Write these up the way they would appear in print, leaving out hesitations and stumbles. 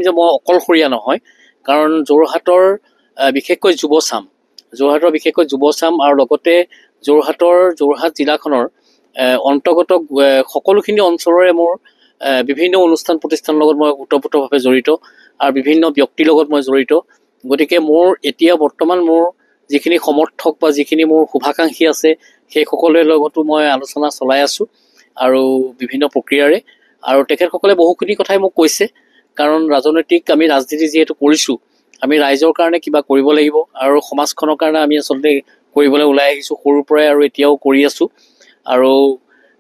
যে মই অকলশৰীয়া নহয়, কাৰণ যোৰহাটৰ বিশেষকৈ যুৱচাম আৰু লগতে যোৰহাট জিলাখনৰ অন্তৰ্গত সকলোখিনি অঞ্চলৰে মোৰ বিভিন্ন অনুষ্ঠান প্ৰতিষ্ঠানৰ লগত মই ওতঃপ্ৰোতভাৱে জড়িত আৰু বিভিন্ন ব্যক্তিৰ লগত মই জড়িত। গতিকে মোৰ এতিয়া বৰ্তমান মোৰ যিখিনি সমৰ্থক বা যিখিনি মোৰ শুভাকাংক্ষী আছে সেই সকলোৰে লগতো মই আলোচনা চলাই আছোঁ আৰু বিভিন্ন প্ৰক্ৰিয়াৰে। আৰু তেখেতসকলে বহুখিনি কথাই মোক কৈছে, কাৰণ আমি ৰাজনীতি যিহেতু কৰিছোঁ, আমি ৰাইজৰ কাৰণে কিবা কৰিব লাগিব আৰু সমাজখনৰ কাৰণে আমি আচলতে কৰিবলৈ ওলাই আহিছোঁ সৰুৰ পৰাই আৰু এতিয়াও কৰি আছোঁ। আৰু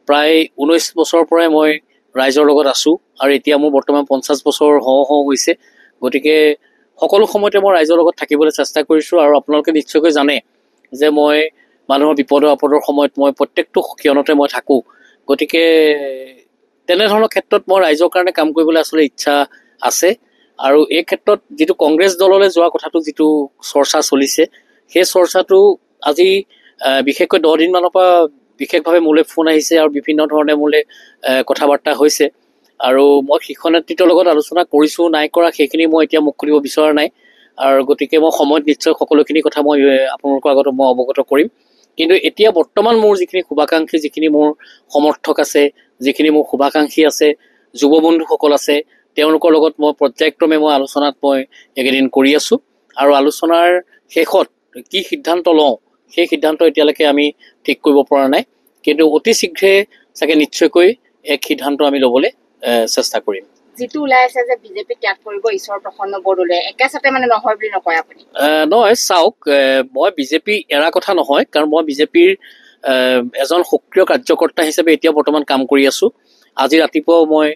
প্ৰায় 19 বছৰৰ পৰাই মই ৰাইজৰ লগত আছোঁ আৰু এতিয়া মোৰ বৰ্তমান 50 বছৰ হওঁ হৈছে। গতিকে সকলো সময়তে মই ৰাইজৰ লগত থাকিবলৈ চেষ্টা কৰিছোঁ। আৰু আপোনালোকে নিশ্চয়কৈ জানে যে মই মানুহৰ বিপদ আপদৰ সময়ত মই প্ৰত্যেকটো ক্ষণতে মই থাকোঁ। গতিকে তেনেধৰণৰ ক্ষেত্ৰত মই ৰাইজৰ কাৰণে কাম কৰিবলৈ আচলতে ইচ্ছা আছে। আৰু এই ক্ষেত্ৰত যিটো কংগ্ৰেছ দললৈ যোৱা কথাটো যিটো চৰ্চা চলিছে, সেই চৰ্চাটো আজি বিশেষকৈ 10 দিনমানৰ পৰা বিশেষভাৱে মোলৈ ফোন আহিছে আৰু বিভিন্ন ধৰণে মোলৈ কথা বাৰ্তা হৈছে। আৰু মই শীৰ্ষ নেতৃত্বৰ লগত আলোচনা কৰিছোঁ নাই কৰা সেইখিনি মই এতিয়া মুখ খুলিব বিচৰা নাই। আৰু গতিকে মই সময়ত নিশ্চয় সকলোখিনি কথা মই আপোনালোকৰ আগত মই অৱগত কৰিম। কিন্তু এতিয়া বৰ্তমান মোৰ যিখিনি শুভাকাংক্ষী, যিখিনি মোৰ সমৰ্থক আছে, যিখিনি মোৰ শুভাকাংক্ষী আছে, যুৱ বন্ধুসকল আছে, তেওঁলোকৰ লগত মই পৰ্যায়ক্ৰমে মই আলোচনাত মই এইকেইদিন কৰি আছোঁ। আৰু আলোচনাৰ শেষত কি সিদ্ধান্ত লওঁ সেই সিদ্ধান্ত এতিয়ালৈকে আমি ঠিক কৰিব পৰা নাই, কিন্তু অতি শীঘ্ৰে চাগে নিশ্চয়কৈ এক সিদ্ধান্ত আমি ল'বলৈ চেষ্টা কৰিম। যিটো ওলাই আছে যে বিজেপি ত্যাগ কৰিব ঈশ্বৰ প্ৰসন্ন বৰদলৈ, একেচাতে মানে নহয় বুলি নকয় আপুনি? নহয়, চাওক, মই বিজেপি এৰা কথা নহয়, কাৰণ মই বিজেপিৰ এজন সক্ৰিয় কাৰ্যকৰ্তা হিচাপে এতিয়া বৰ্তমান কাম কৰি আছোঁ। আজি ৰাতিপুৱাও মই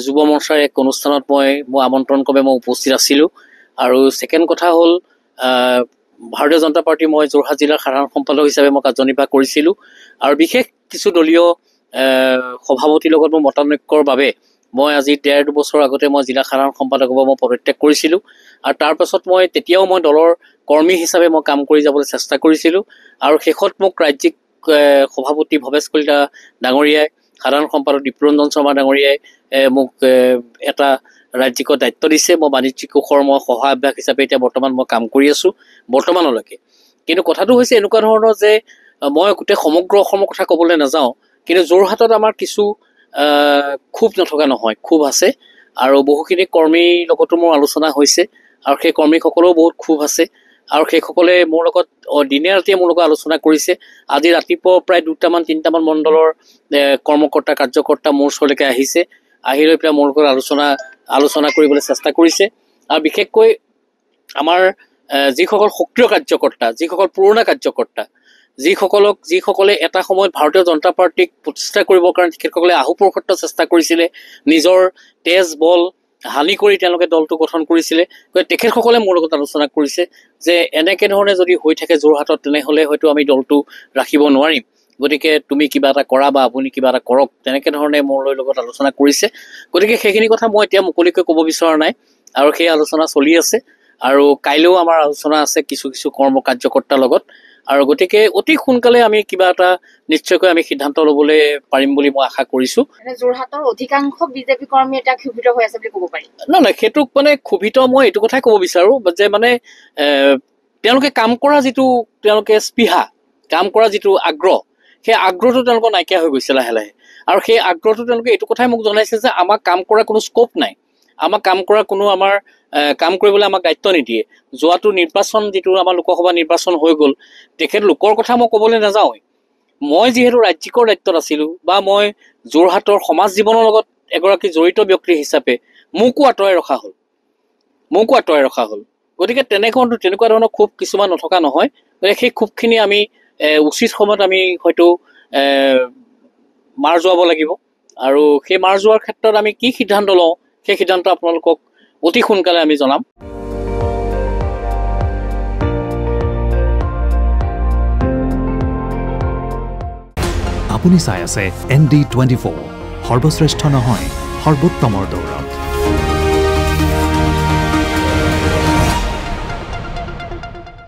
যুৱ মৰ্চাৰ এক অনুষ্ঠানত মই আমন্ত্ৰণক্ৰমে মই উপস্থিত আছিলোঁ। আৰু ছেকেণ্ড কথা হ'ল, ভাৰতীয় জনতা পাৰ্টি মই যোৰহাট জিলাৰ সাধাৰণ সম্পাদক হিচাপে মই কাৰ্যনিৰ্বাহ কৰিছিলোঁ। আৰু বিশেষ কিছু দলীয় সভাপতিৰ লগত মোৰ মতানৈক্যৰ বাবে মই আজি 1.5-2 বছৰ আগতে মই জিলা সাধাৰণ সম্পাদকৰ পৰা মই পদত্যাগ কৰিছিলোঁ। আৰু তাৰ পাছত তেতিয়াও মই দলৰ কৰ্মী হিচাপে মই কাম কৰি যাবলৈ চেষ্টা কৰিছিলোঁ। আৰু শেষত মোক ৰাজ্যিক সভাপতি ভৱেশ কলিতা ডাঙৰীয়াই, সাধাৰণ সম্পাদক দীপৰঞ্জন শৰ্মা ডাঙৰীয়াই মোক এটা ৰাজ্যিকৰ দায়িত্ব দিছে। মই বাণিজ্যিক কোষৰ মই সহায়ক হিচাপে এতিয়া বৰ্তমান মই কাম কৰি আছোঁ বৰ্তমানলৈকে। কিন্তু কথাটো হৈছে এনেকুৱা ধৰণৰ যে মই গোটেই সমগ্ৰ অসমৰ কথা ক'বলৈ নাযাওঁ, কিন্তু যোৰহাটত আমাৰ কিছু ক্ষোভ নথকা নহয়, ক্ষোভ আছে। আৰু বহুখিনি কৰ্মীৰ লগতো মোৰ আলোচনা হৈছে আৰু সেই কৰ্মীসকলেও বহুত ক্ষোভ আছে। আৰু সেইসকলে মোৰ লগত দিনে ৰাতিয়ে মোৰ লগত আলোচনা কৰিছে। আজি ৰাতিপুৱা প্ৰায় 2-3টামান মণ্ডলৰ কৰ্মকৰ্তা কাৰ্যকৰ্তা মোৰ ওচৰলৈকে আহিছে, আহি লৈ পেলাই মোৰ লগত আলোচনা কৰিবলৈ চেষ্টা কৰিছে। আৰু বিশেষকৈ আমাৰ যিসকল সক্ৰিয় কাৰ্যকৰ্তা, যিসকল পুৰণা কাৰ্যকৰ্তা, যিসকলে এটা সময়ত ভাৰতীয় জনতা পাৰ্টীক প্ৰতিষ্ঠা কৰিবৰ কাৰণে তেখেতসকলে আহুপৰুষত্ব চেষ্টা কৰিছিলে, নিজৰ তেজ বল হানি কৰি তেওঁলোকে দলটো গঠন কৰিছিলে। গতিকে তেখেতসকলে মোৰ লগত আলোচনা কৰিছে যে এনেকে ধৰণে যদি হৈ থাকে যোৰহাটত, তেনেহ'লে হয়তো আমি দলটো ৰাখিব নোৱাৰিম। গতিকে তুমি কিবা এটা কৰা বা আপুনি কিবা এটা কৰক, তেনেকে ধৰণে মোৰ লগত আলোচনা কৰিছে। গতিকে সেইখিনি কথা মই এতিয়া মুকলিকৈ ক'ব বিচৰা নাই। আৰু সেই আলোচনা চলি আছে আৰু কাইলৈও আমাৰ আলোচনা আছে কিছু কাৰ্যকৰ্তাৰ লগত। আৰু গতিকে অতি সোনকালে আমি কিবা এটা নিশ্চয়কৈ আমি সিদ্ধান্ত ল'বলৈ পাৰিম বুলি মই আশা কৰিছোঁ। যোৰহাটৰ অধিকাংশ বিজেপি কৰ্মী এতিয়া ক্ষোভিত হৈ আছে বুলি ক'ব পাৰি? নহয়, সেইটোক ক্ষোভিত মই এইটো কথাই ক'ব বিচাৰোঁ যে তেওঁলোকে কাম কৰা যিটো তেওঁলোকে স্পৃহা, কাম কৰা যিটো আগ্ৰহ, সেই আগ্ৰহটো তেওঁলোকৰ নাইকিয়া হৈ গৈছে লাহে লাহে। আৰু সেই আগ্ৰহটো তেওঁলোকে এইটো কথাই মোক জনাইছে যে আমাক কাম কৰাৰ কোনো স্ক'প নাই, আমাক কাম কৰিবলৈ আমাক দায়িত্ব নিদিয়ে। যোৱাটো নিৰ্বাচন, যিটো আমাৰ লোকসভা নিৰ্বাচন হৈ গ'ল, লোকৰ কথা মই ক'বলৈ নাযাওঁৱেই। মই যিহেতু ৰাজ্যিকৰ দায়িত্বত আছিলোঁ বা মই যোৰহাটৰ সমাজ জীৱনৰ লগত এগৰাকী জড়িত ব্যক্তি হিচাপে মোকো আঁতৰাই ৰখা হ'ল। গতিকে তেনেকুৱা ধৰণৰ ক্ষোভ কিছুমান নথকা নহয়। গতিকে সেই ক্ষোভখিনি আমি উচিত সময়ত আমি হয়তো মাৰ যোৱাব লাগিব। আৰু সেই মাৰ যোৱাৰ ক্ষেত্ৰত আমি কি সিদ্ধান্ত লওঁ সেই সিদ্ধান্ত আপোনালোকক অতি সোনকালে আমি জনাম। আপুনি চাই আছে ND24, সৰ্বশ্ৰেষ্ঠ নহয়, সৰ্বোত্তমৰ দৌৰ।